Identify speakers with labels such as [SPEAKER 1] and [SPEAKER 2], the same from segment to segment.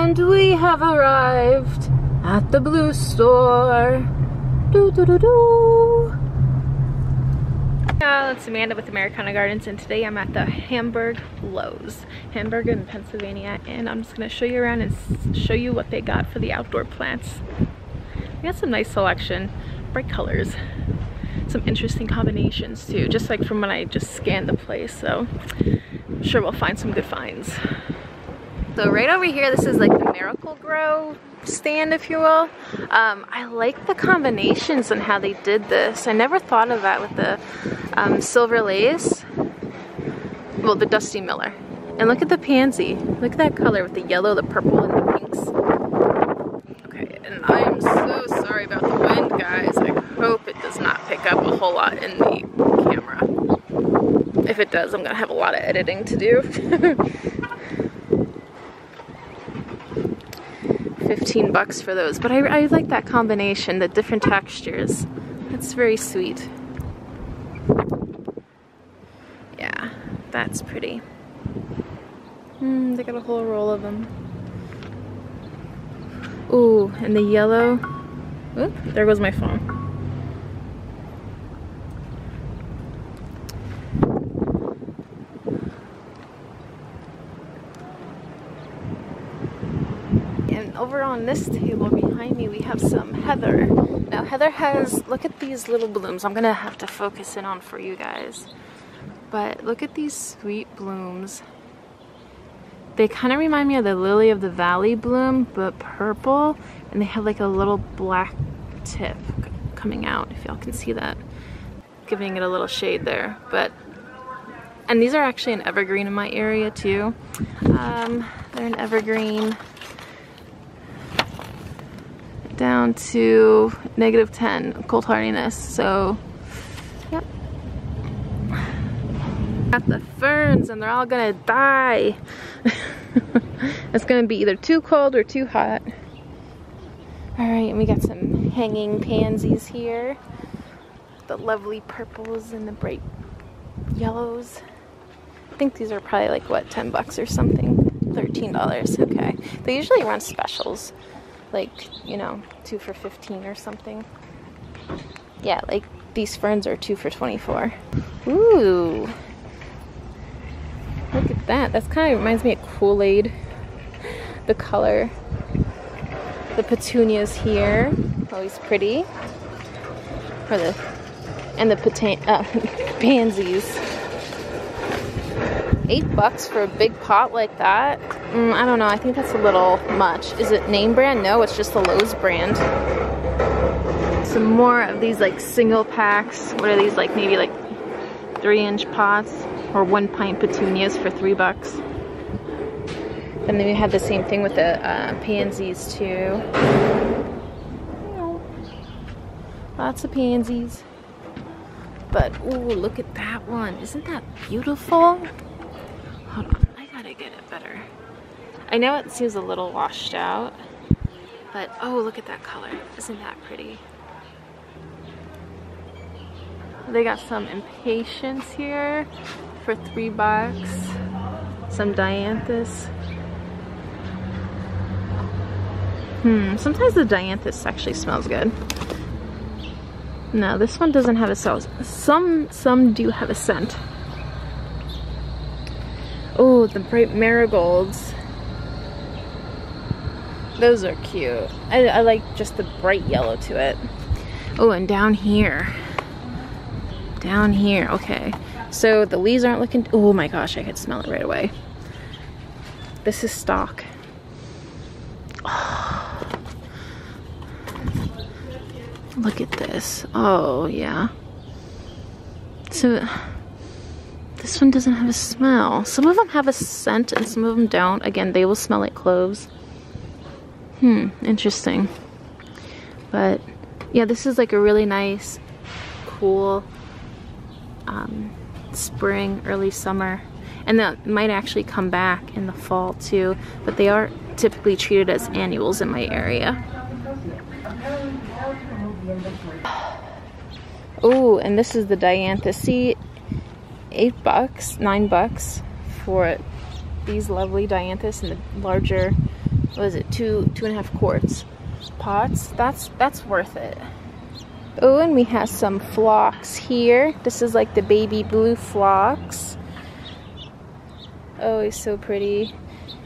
[SPEAKER 1] And we have arrived at the blue store. Doo doo doo doo. It's Amanda with Americana Gardens, and today I'm at the Hamburg Lowe's, Hamburg in Pennsylvania, and I'm just going to show you around and show you what they got for the outdoor plants. They got some nice selection, bright colors, some interesting combinations too, just like from when I just scanned the place, so I'm sure we'll find some good finds. So right over here, this is like the Miracle Grow stand, if you will. I like the combinations and how they did this. I never thought of that with the silver lace. Well, the Dusty Miller. And look at the pansy. Look at that color with the yellow, the purple, and the pinks. Okay, and I am so sorry about the wind, guys. I hope it does not pick up a whole lot in the camera. If it does, I'm gonna have a lot of editing to do. 15 bucks for those, but I like that combination, the different textures. That's very sweet. Yeah, that's pretty. They got a whole roll of them. Ooh, and the yellow. Oop, there goes my phone. And over on this table behind me, we have some heather. Now heather has, look at these little blooms. I'm gonna have to focus in on for you guys. But look at these sweet blooms. They kind of remind me of the lily of the valley bloom, but purple. And they have like a little black tip coming out, if y'all can see that. Giving it a little shade there. And these are actually an evergreen in my area too. They're an evergreen. Down to -10 cold hardiness, so yep. Got the ferns and they're all gonna die. It's gonna be either too cold or too hot. Alright, and we got some hanging pansies here. The lovely purples and the bright yellows. I think these are probably like, what, 10 bucks or something? $13, okay. They usually run specials. Like, you know, 2 for $15 or something. Yeah, like these ferns are 2 for $24. Ooh. Look at that. That's kind of reminds me of Kool-Aid. The color. The petunias here. Always pretty. And the pansies. $8 for a big pot like that. I don't know, I think that's a little much. Is it name brand? No, it's just the Lowe's brand. Some more of these like single packs. What are these, like maybe like 3-inch pots or 1 pint petunias for $3. And then we have the same thing with the pansies too. Lots of pansies. But ooh, look at that one. Isn't that beautiful? Hold on, I gotta get it better. I know it seems a little washed out, but oh, look at that color. Isn't that pretty? They got some impatiens here for $3. Some dianthus. Sometimes the dianthus actually smells good. No, this one doesn't have a scent. Some do have a scent. Oh, the bright marigolds. Those are cute. I like just the bright yellow to it. Oh, and down here. Down here, okay. So the leaves aren't looking, oh my gosh, I could smell it right away. This is stock. Oh. Look at this. Oh, yeah. So this one doesn't have a smell. Some of them have a scent and some of them don't. Again, they will smell like cloves. Interesting. But yeah, this is like a really nice, cool spring, early summer. And that might actually come back in the fall too. But they are typically treated as annuals in my area. Oh, and this is the dianthus. See, $8, $9 for these lovely dianthus and the larger what is it, 2.5 quarts pots. That's worth it. Oh, and we have some phlox here. This is like the baby blue phlox. Oh, he's so pretty.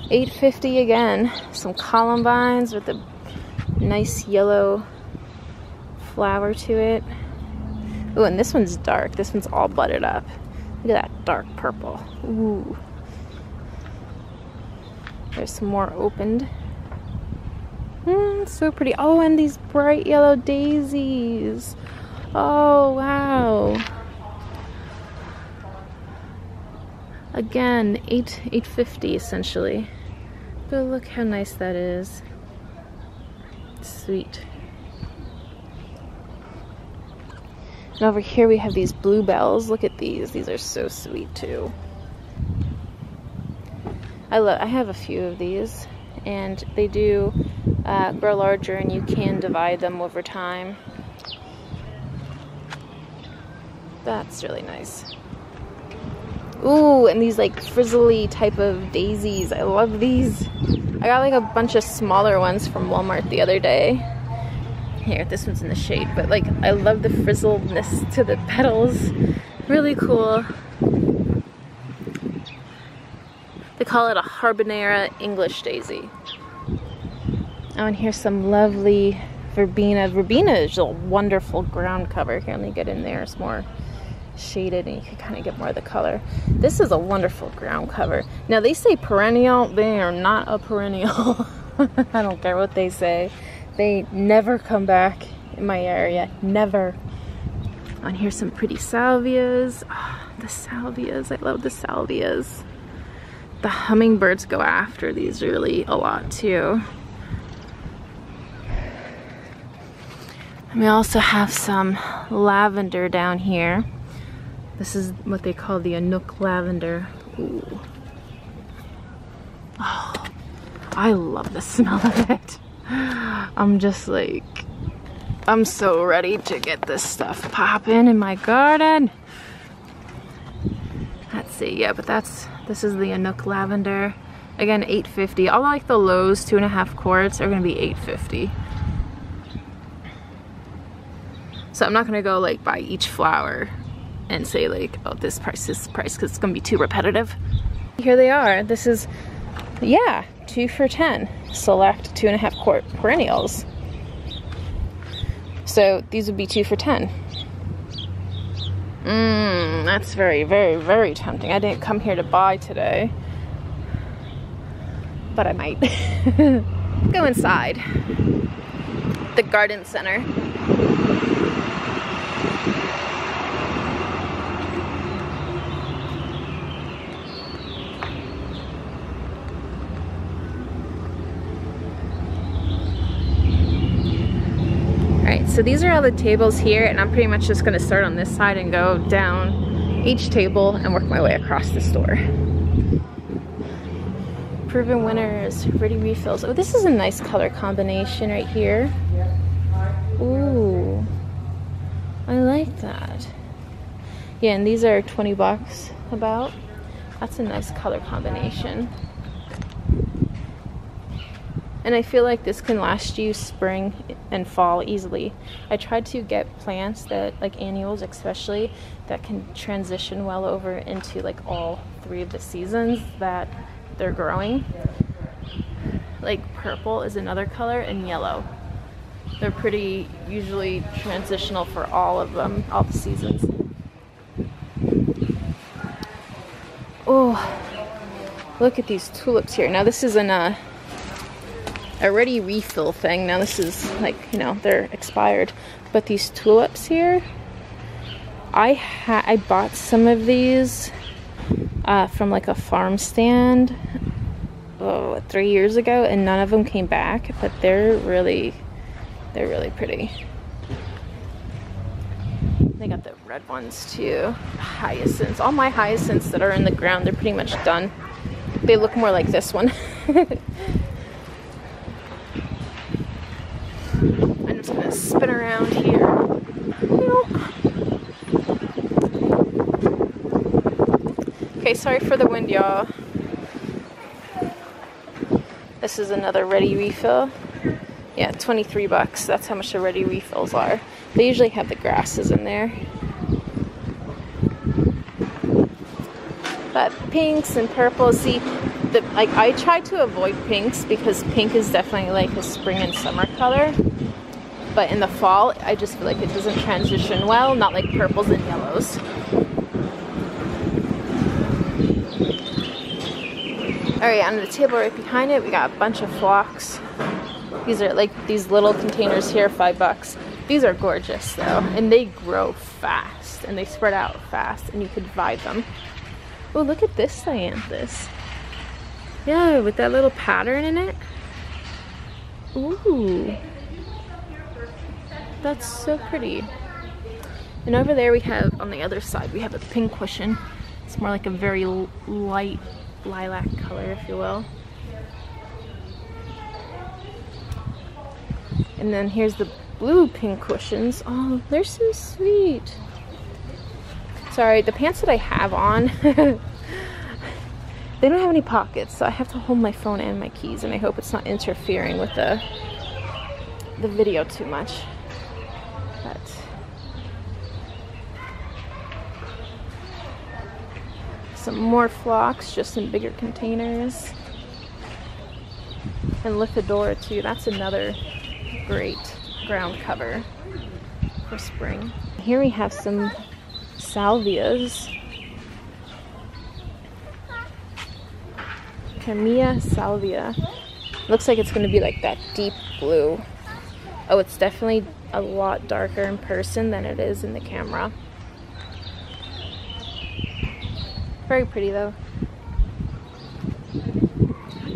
[SPEAKER 1] $8.50 again. Some columbines with a nice yellow flower to it. Oh, and this one's dark. This one's all budded up. Look at that dark purple. Ooh. There's some more opened. So pretty. Oh, and these bright yellow daisies. Oh, wow. Again, $8.50 essentially. But look how nice that is. Sweet. And over here we have these bluebells. Look at these. These are so sweet too. I have a few of these, and they do grow larger, and you can divide them over time. That's really nice. Ooh, and these like frizzly type of daisies. I love these. I got like a bunch of smaller ones from Walmart the other day. Here, this one's in the shade, but like I love the frizzledness to the petals. Really cool. They call it a Habanera English daisy. Oh, and here's some lovely verbena. Verbena is a wonderful ground cover. Here, let me get in there. It's more shaded and you can kind of get more of the color. This is a wonderful ground cover. Now they say perennial. They are not a perennial. I don't care what they say. They never come back in my area. Never. And here's some pretty salvias. Oh, the salvias. I love the salvias. The hummingbirds go after these really a lot too. And we also have some lavender down here. This is what they call the Anouk lavender. Ooh. Oh, I love the smell of it. I'm just like, I'm so ready to get this stuff popping in my garden. Let's see, yeah, but this is the Anouk lavender. Again, $8.50. All like the lows, 2.5 quarts are gonna be $8.50. So I'm not gonna go like buy each flower and say like, oh, this price, because it's gonna be too repetitive. Here they are. This is, yeah, 2 for $10. Select 2.5 quart perennials. So these would be 2 for $10. That's very, very, very tempting. I didn't come here to buy today, but I might. Go inside the garden center. Alright, so these are all the tables here, and I'm pretty much just going to start on this side and go down each table and work my way across the store. Proven winners, ready refills. Oh, this is a nice color combination right here. Ooh, I like that. Yeah, and these are 20 bucks about. That's a nice color combination. And I feel like this can last you spring and fall easily. I tried to get plants that, like annuals especially, that can transition well over into like all 3 of the seasons that they're growing. Like purple is another color, and yellow. They're pretty usually transitional for all of them, all the seasons. Oh, look at these tulips here. Now this is a ready refill thing. Now this is like, you know, they're expired, but these tulips here, I bought some of these from like a farm stand 3 years ago, and none of them came back, but they're really pretty. They got the red ones too. Hyacinths. All my hyacinths that are in the ground, they're pretty much done. They look more like this one. I'm just gonna spin around here. Okay, sorry for the wind, y'all. This is another ready refill. Yeah, 23 bucks. That's how much the ready refills are. They usually have the grasses in there. But pinks and purples, see, like I try to avoid pinks because pink is definitely like a spring and summer color. But in the fall, I just feel like it doesn't transition well, not like purples and yellows. Alright, on the table right behind it, we got a bunch of phlox. These are like these little containers here, 5 bucks. These are gorgeous though, and they grow fast, and they spread out fast, and you could divide them. Oh, look at this dianthus. Yeah, with that little pattern in it. Ooh. That's so pretty. And over there we have, on the other side, we have a pincushion. It's more like a very light lilac color, if you will. And then here's the blue pincushions. Oh, they're so sweet. Sorry, the pants that I have on, they don't have any pockets, so I have to hold my phone and my keys, and I hope it's not interfering with the video too much. But some more phlox, just in bigger containers. And Lithidora too, that's another great ground cover for spring. Here we have some salvias. Camilla salvia. Looks like it's going to be like that deep blue. Oh, it's definitely a lot darker in person than it is in the camera. Very pretty though.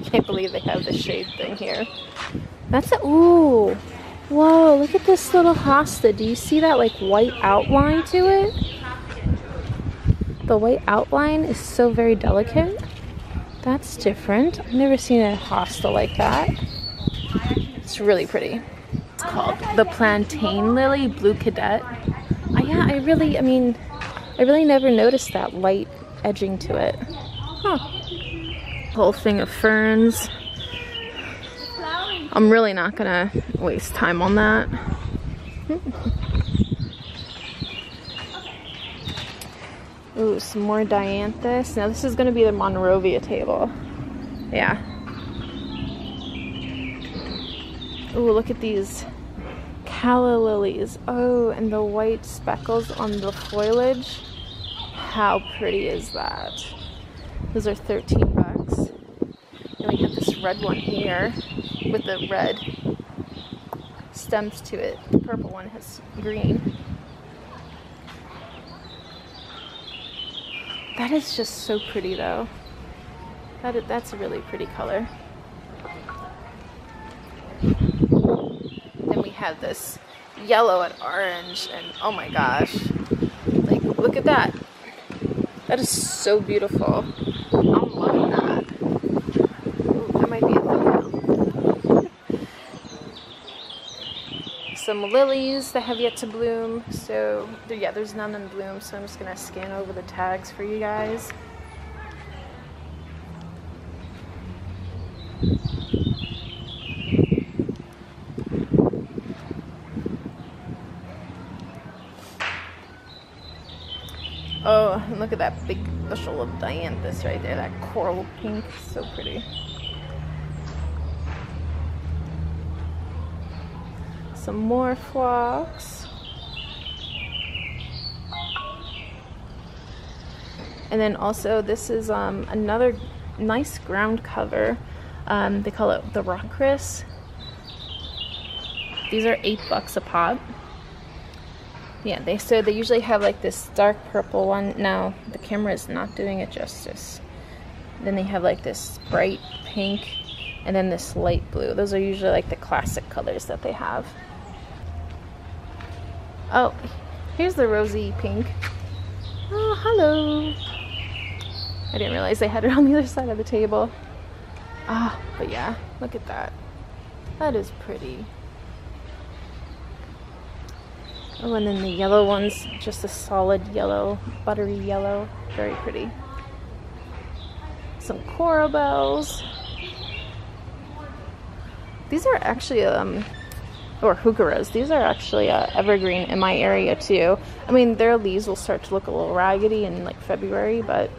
[SPEAKER 1] Can't believe they have the shade thing here. That's a, ooh. Whoa, look at this little hosta. Do you see that like white outline to it? The white outline is so very delicate. That's different. I've never seen a hosta like that. It's really pretty. It's called the plantain lily, blue cadet. Yeah, I really never noticed that light edging to it. Huh. Whole thing of ferns. I'm really not gonna waste time on that. Ooh, some more dianthus. Now this is gonna be the Monrovia table. Yeah. Ooh, look at these calla lilies. Oh, and the white speckles on the foliage. How pretty is that? Those are 13 bucks. And we have this red one here with the red stems to it. The purple one has green. That is just so pretty though. That's a really pretty color. Then we have this yellow and orange, and oh my gosh. Like, look at that. That is so beautiful. I'm loving that. Ooh, that might be a thumbnail. Some lilies that have yet to bloom. So, yeah, there's none in bloom, so I'm just gonna scan over the tags for you guys. Oh, and look at that big bushel of dianthus right there, that coral pink, so pretty. Some more phlox. And then also this is another nice ground cover. They call it the rock chris. These are 8 bucks a pop. Yeah, they usually have like this dark purple one. Now the camera is not doing it justice. Then they have like this bright pink and then this light blue. Those are usually like the classic colors that they have. Oh, here's the rosy pink. Oh, hello. I didn't realize they had it on the other side of the table. Ah, but yeah, look at that. That is pretty. Oh, and then the yellow one's just a solid yellow, buttery yellow. Very pretty. Some coral bells. These are actually, or heucheras. These are actually evergreen in my area too. I mean, their leaves will start to look a little raggedy in like February, but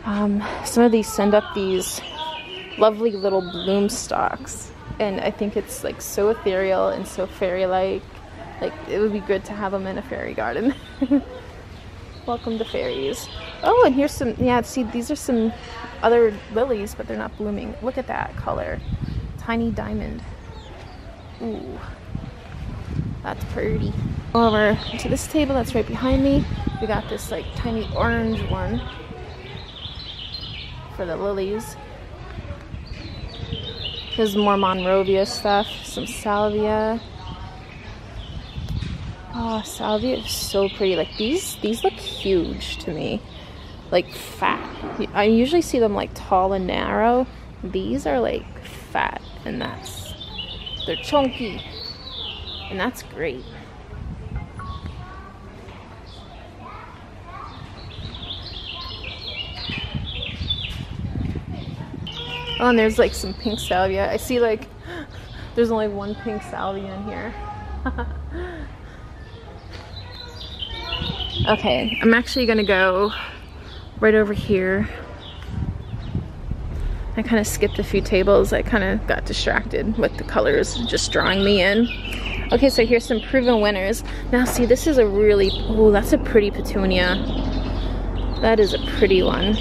[SPEAKER 1] some of these send up these lovely little bloom stalks. And I think it's like so ethereal and so fairy-like. Like, it would be good to have them in a fairy garden. Welcome to fairies. Oh, and here's some, yeah, see, these are some other lilies, but they're not blooming. Look at that color. Tiny diamond. Ooh, that's pretty. Over to this table that's right behind me. We got this like tiny orange one for the lilies. There's more Monrovia stuff, some salvia. Oh, salvia is so pretty. Like these look huge to me, like fat. I usually see them like tall and narrow. These are like fat, and they're chunky, and that's great. Oh, and there's like some pink salvia. I see like there's only one pink salvia in here. Okay, I'm actually gonna go right over here. I kind of skipped a few tables. I kind of got distracted with the colors just drawing me in. Okay, so here's some proven winners. Now see, this is a really, oh, that's a pretty petunia. That is a pretty one.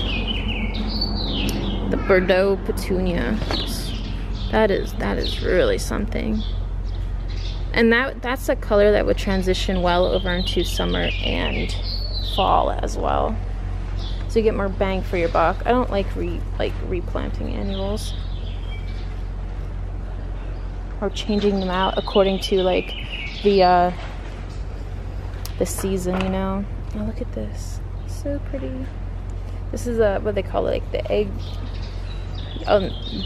[SPEAKER 1] The Bordeaux petunia. That is really something. And that's a color that would transition well over into summer and fall as well. So you get more bang for your buck. I don't like replanting annuals or changing them out according to like the season, you know. Oh, look at this. So pretty. This is what they call it, like the egg.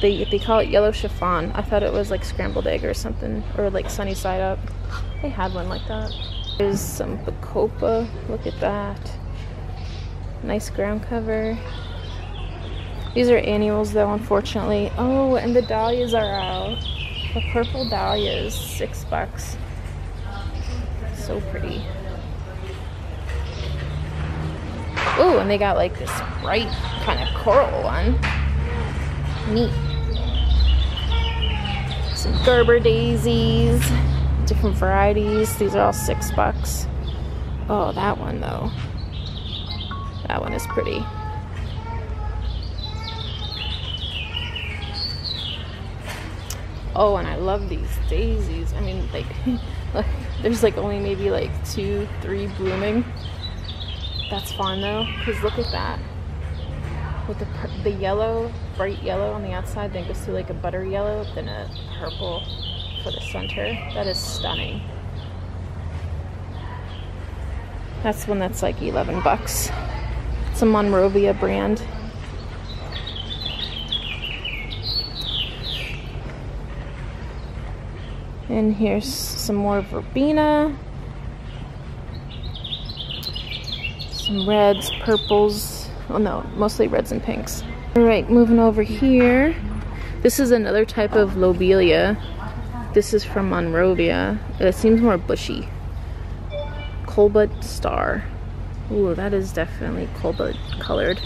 [SPEAKER 1] They call it yellow chiffon. I thought it was like scrambled egg or something, or like sunny side up. They had one like that. There's some bacopa. Look at that. Nice ground cover. These are annuals though, unfortunately. Oh, and the dahlias are out. The purple dahlias, $6. So pretty. Oh, and they got like this bright kind of coral one. Neat. Some Gerber daisies, different varieties. These are all $6. Oh, that one though. That one is pretty. Oh, and I love these daisies. I mean, like, look, there's like only maybe like 2, 3 blooming. That's fun though, because look at that. With the yellow, bright yellow on the outside, then goes to like a buttery yellow, then a purple for the center. That is stunning. That's one that's like $11. It's a Monrovia brand. And here's some more verbena. Some reds, purples. Oh no, mostly reds and pinks. All right, moving over here. This is another type of lobelia. This is from Monrovia. It seems more bushy. Colbud star. Ooh, that is definitely colbud colored.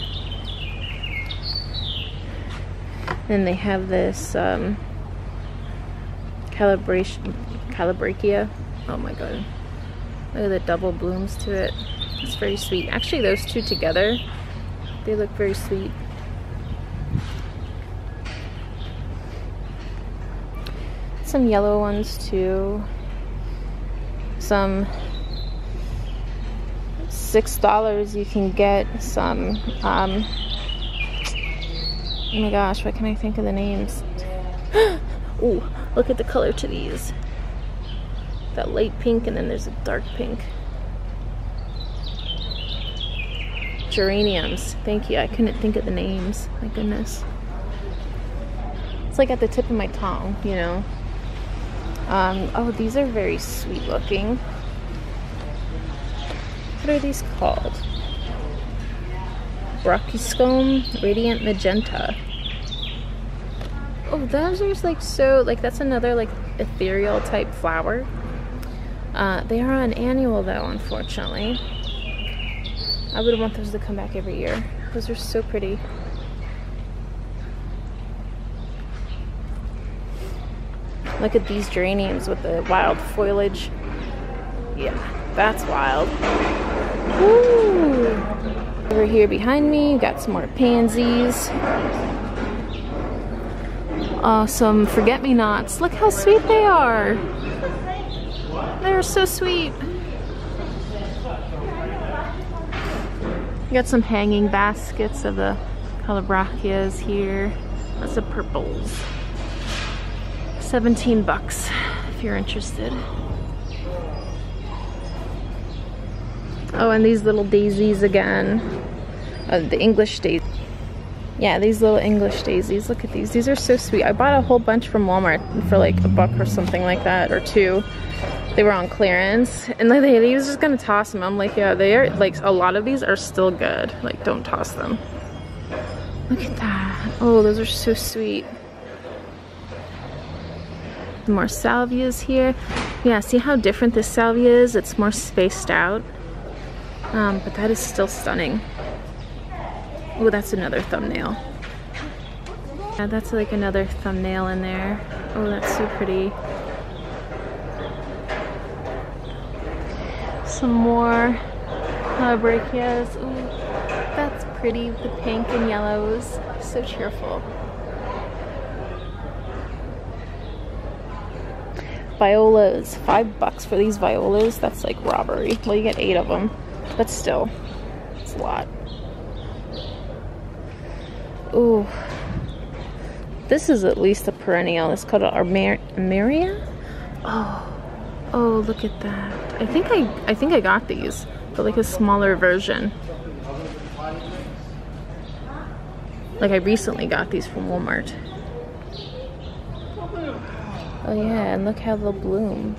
[SPEAKER 1] Then they have this calabrachia. Oh my god. Look at the double blooms to it. It's very sweet. Actually, those two together, they look very sweet. Some yellow ones too. Some $6 you can get some oh my gosh, why can't I think of the names? Ooh, look at the color to these. That light pink, and then there's a dark pink. Geraniums. Thank you. I couldn't think of the names. My goodness. It's like at the tip of my tongue, you know. Oh, these are very sweet looking. What are these called? Brachiscome Radiant Magenta. Oh, those are like so, like that's another like ethereal type flower. They are an annual though, unfortunately. I would want those to come back every year. Those are so pretty. Look at these geraniums with the wild foliage. Yeah, that's wild. Woo! Over here behind me, you got some more pansies. Some forget-me-nots. Look how sweet they are. They're so sweet. You got some hanging baskets of the calabrachias here. That's the purples. 17 bucks if you're interested. Oh, and these little daisies again. The English daisies. Yeah, these little English daisies. Look at these. These are so sweet. I bought a whole bunch from Walmart for like $1 or something like that, or $2. They were on clearance, and like he was just gonna toss them. I'm like, yeah, they are, like a lot of these are still good. Like, don't toss them. Look at that. Oh, those are so sweet. More salvias here. Yeah, see how different this salvia is? It's more spaced out. But that is still stunning. Oh, that's another thumbnail. Yeah, that's like another thumbnail in there. Oh, that's so pretty. Some more calabrachias. Ooh, that's pretty with the pink and yellows. So cheerful. Violas, $5 for these violas. That's like robbery. Well, you get 8 of them, but still, it's a lot. Ooh, this is at least a perennial. It's called a Armeria. Oh, look at that. I think I got these, but like a smaller version. Like I recently got these from Walmart. Oh yeah, and look how they'll bloom.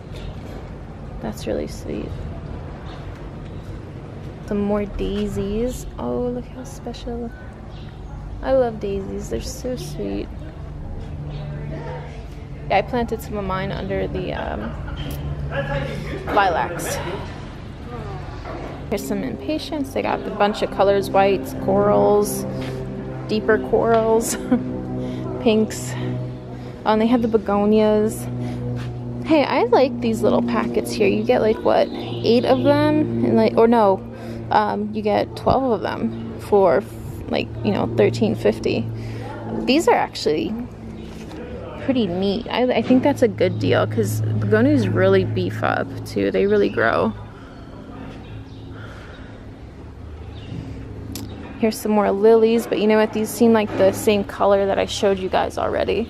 [SPEAKER 1] That's really sweet. Some more daisies. Oh, look how special. I love daisies, they're so sweet. Yeah, I planted some of mine under the lilacs. Here's some impatiens. They got a bunch of colors, whites, corals, deeper corals, pinks. Oh, and they have the begonias. Hey, I like these little packets here. You get like what, 8 of them, and like, or no, you get 12 of them for like, you know, $13.50. These are actually pretty neat. I think that's a good deal because begonias really beef up too. They really grow. Here's some more lilies, but you know what? These seem like the same color that I showed you guys already.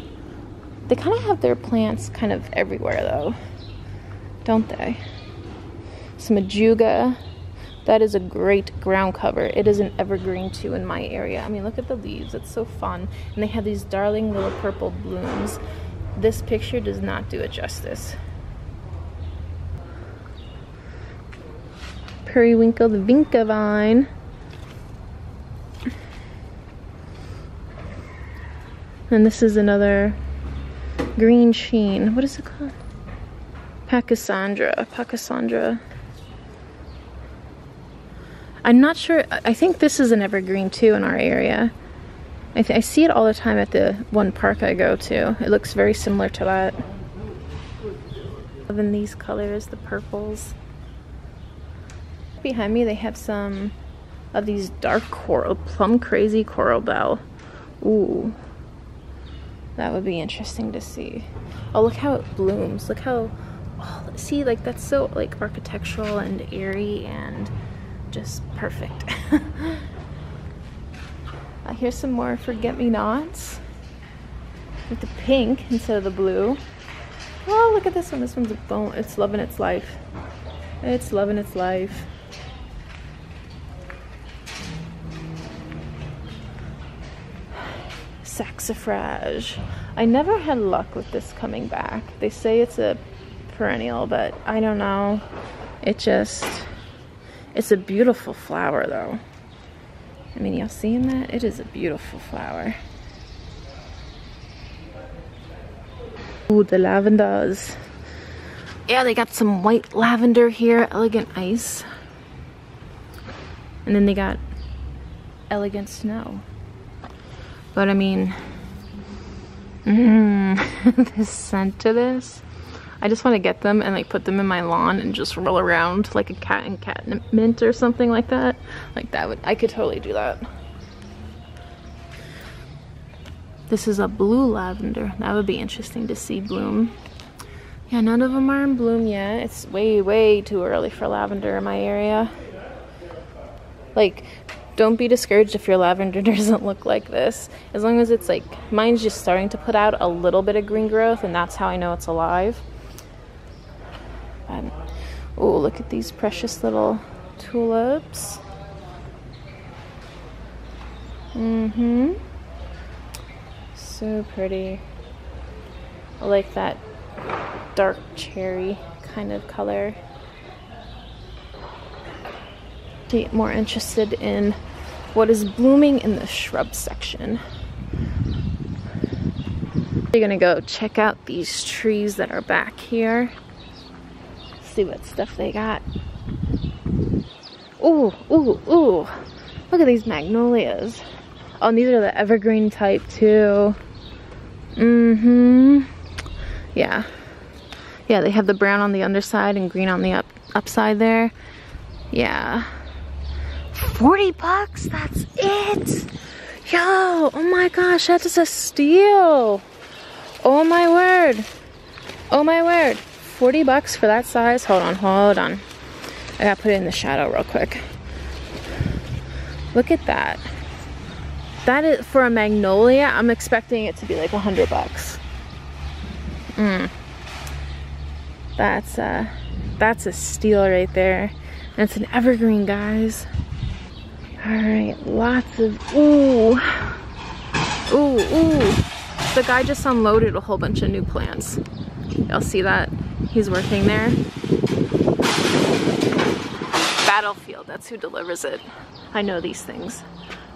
[SPEAKER 1] They kind of have their plants kind of everywhere though, don't they? Some ajuga. That is a great ground cover. It is an evergreen too in my area. I mean, look at the leaves. It's so fun. And they have these darling little purple blooms. This picture does not do it justice. Periwinkle, the vinca vine. And this is another green sheen. What is it called? Pachysandra. I'm not sure. I think this is an evergreen too in our area. I see it all the time at the one park I go to. It looks very similar to that. Loving these colors, the purples. Behind me they have some of these dark coral, plum crazy coral bell. Ooh, that would be interesting to see. Oh, look how it blooms. Look how, oh, see, like that's so like architectural and airy and just perfect. Here's some more forget-me-nots with the pink instead of the blue. Oh, look at this one. This one's a bone. It's loving its life. It's loving its life. Saxifrage. I never had luck with this coming back. They say it's a perennial, but I don't know. It's a beautiful flower though. I mean, y'all seeing that? It is a beautiful flower. Ooh, the lavenders. Yeah, they got some white lavender here, elegant ice. And then they got elegant snow. But I mean, the scent to this. I just want to get them and like put them in my lawn and just roll around like a cat and catnip or something like that. Like that would, I could totally do that. This is a blue lavender. That would be interesting to see bloom. Yeah, none of them are in bloom yet. It's way, way too early for lavender in my area. Like, don't be discouraged if your lavender doesn't look like this. As long as it's like, mine's just starting to put out a little bit of green growth, and that's how I know it's alive. Oh, look at these precious little tulips. So pretty. I like that dark cherry kind of color. Be more interested in what is blooming in the shrub section. We're gonna go check out these trees that are back here. See what stuff they got. Ooh, ooh, ooh. Look at these magnolias. Oh, and these are the evergreen type too. Yeah. Yeah, they have the brown on the underside and green on the upside there. Yeah. 40 bucks, that's it. Yo, oh my gosh, that is a steal. Oh my word. Oh my word. 40 bucks for that size. Hold on, hold on. I gotta put it in the shadow real quick. Look at that. That is, for a magnolia, I'm expecting it to be like 100 bucks. That's a steal right there. And it's an evergreen, guys. All right, lots of, ooh. Ooh, ooh. The guy just unloaded a whole bunch of new plants. Y'all see that? He's working there. Battlefield, that's who delivers it. I know these things.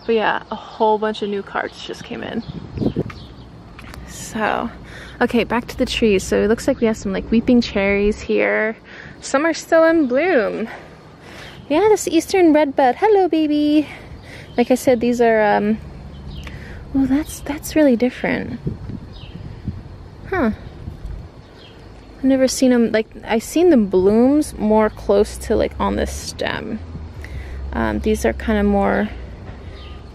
[SPEAKER 1] But yeah, a whole bunch of new carts just came in. So, okay, back to the trees. So it looks like we have some like weeping cherries here. Some are still in bloom. Yeah, this eastern redbud. Hello, baby. Like I said, these are, oh, that's really different. Huh. I've never seen them, like, I've seen the blooms more close to like on the stem. These are kind of more,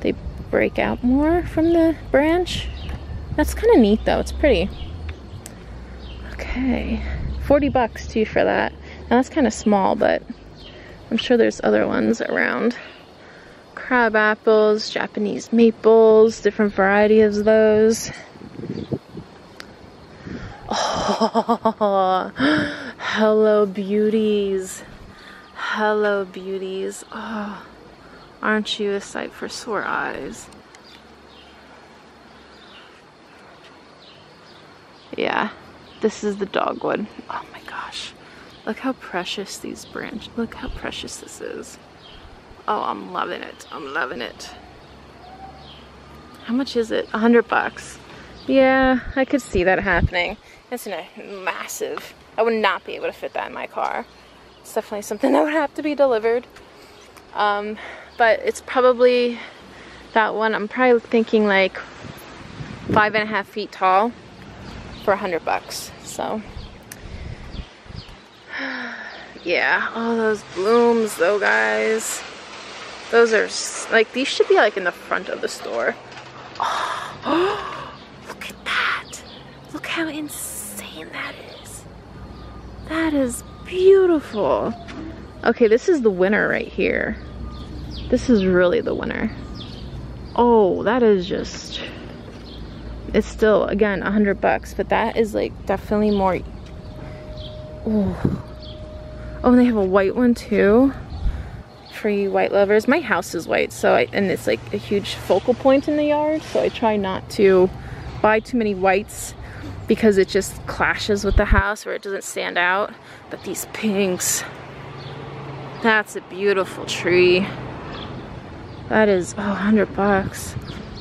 [SPEAKER 1] they break out more from the branch. That's kind of neat though, it's pretty. Okay, 40 bucks too for that. Now that's kind of small, but I'm sure there's other ones around. Crab apples, Japanese maples, different varieties of those. Oh, hello beauties. Hello beauties. Oh, aren't you a sight for sore eyes? Yeah, this is the dogwood. Oh my gosh. Look how precious these branches, look how precious this is. Oh, I'm loving it. I'm loving it. How much is it? 100 bucks. Yeah, I could see that happening. It's massive. I would not be able to fit that in my car. It's definitely something that would have to be delivered. But it's probably that one. I'm probably thinking like 5.5 feet tall for 100 bucks. So yeah, all those blooms though, guys. Those are like, these should be like in the front of the store. Oh, look at that. Look how insane that is. That is beautiful. Okay, this is the winner right here. This is really the winner. Oh, that is just, it's still, again, 100 bucks, but that is like definitely more. Oh, and they have a white one too for you white lovers. My house is white, so and it's like a huge focal point in the yard, so I try not to buy too many whites because it just clashes with the house or it doesn't stand out. But these pinks, that's a beautiful tree. That is, oh, 100 bucks.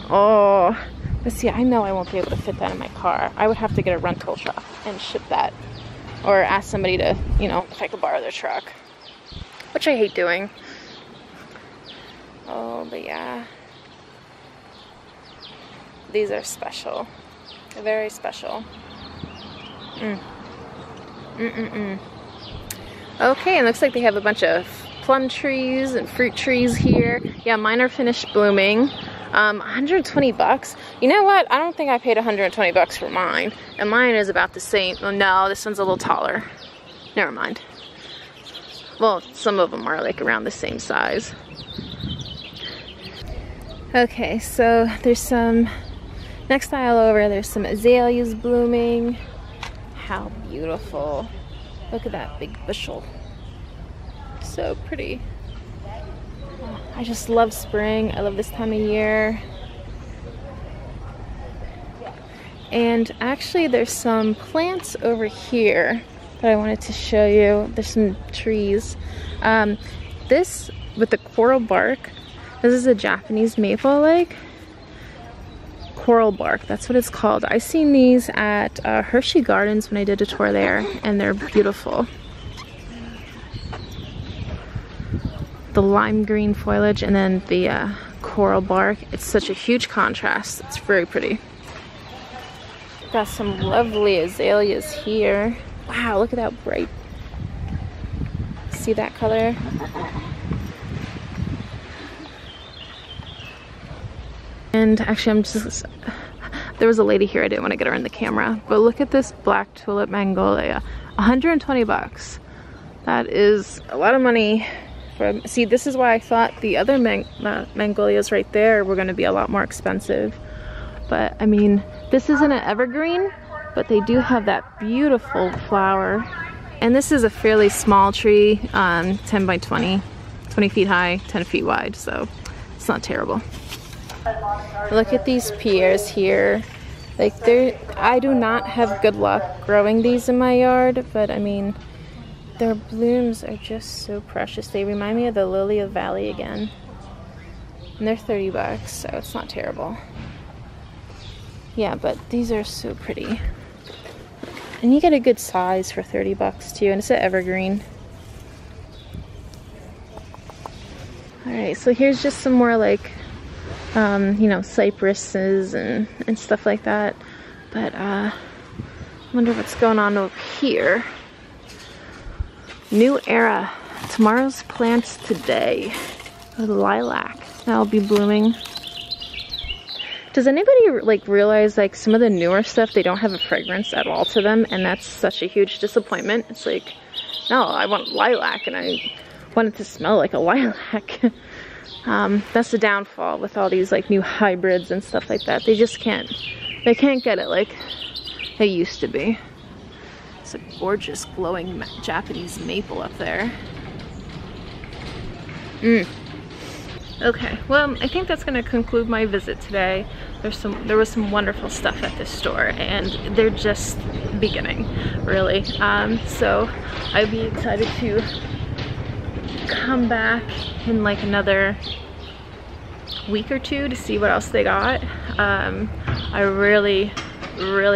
[SPEAKER 1] Oh, But see, I know I won't be able to fit that in my car. I would have to get a rental truck and ship that. Or ask somebody to, you know, if I could borrow their truck. Which I hate doing. Oh, but yeah. These are special. They're very special. Okay, and looks like they have a bunch of plum trees and fruit trees here. Yeah, mine are finished blooming. 120 bucks. You know what? I don't think I paid 120 bucks for mine. And mine is about the same. Oh no, this one's a little taller. Never mind. Well, some of them are like around the same size. Okay, so there's some, next aisle over, there's some azaleas blooming. How beautiful. Look at that big bushel. So pretty. I just love spring. I love this time of year. And actually there's some plants over here that I wanted to show you. There's some trees. This with the coral bark, this is a Japanese maple like. Coral bark, that's what it's called. I seen these at Hershey Gardens when I did a tour there, and they're beautiful. The lime green foliage and then the coral bark. It's such a huge contrast. It's very pretty. Got some lovely azaleas here. Wow, look at that bright. See that color? And actually there was a lady here, I didn't want to get her in the camera, but look at this black tulip magnolia. 120 bucks. That is a lot of money. See, this is why I thought the other magnolias right there were going to be a lot more expensive. But I mean, this isn't an evergreen, but they do have that beautiful flower. And this is a fairly small tree, 10 by 20, 20 feet high, 10 feet wide, so it's not terrible. Look at these pears here. Like I do not have good luck growing these in my yard, but I mean, their blooms are just so precious. They remind me of the lily of valley again. And they're 30 bucks, so it's not terrible. Yeah, but these are so pretty. And you get a good size for 30 bucks too, and it's an evergreen. Alright, so here's just some more like, you know, cypresses and stuff like that. But I wonder what's going on over here. New era. Tomorrow's plants today. Oh, the lilac. That'll be blooming. Does anybody like realize like some of the newer stuff, they don't have a fragrance at all to them, and that's such a huge disappointment. It's like, no, I want lilac and I want it to smell like a lilac. That's the downfall with all these like new hybrids and stuff like that. They just can't get it like they used to be. It's a gorgeous glowing Japanese maple up there. Okay, well, I think that's gonna conclude my visit today. There was some wonderful stuff at this store, and they're just beginning, really. So I'd be excited to come back in like another week or two to see what else they got. I really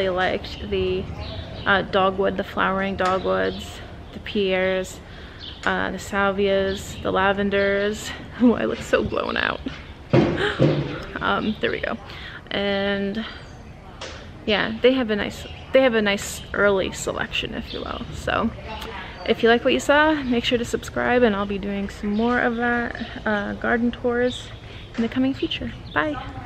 [SPEAKER 1] liked the dogwood, the flowering dogwoods, the pears, the salvias, the lavenders. Oh, I look so blown out. There we go. And yeah, they have a nice early selection, if you will. So if you like what you saw, make sure to subscribe, and I'll be doing some more of that garden tours in the coming future. Bye.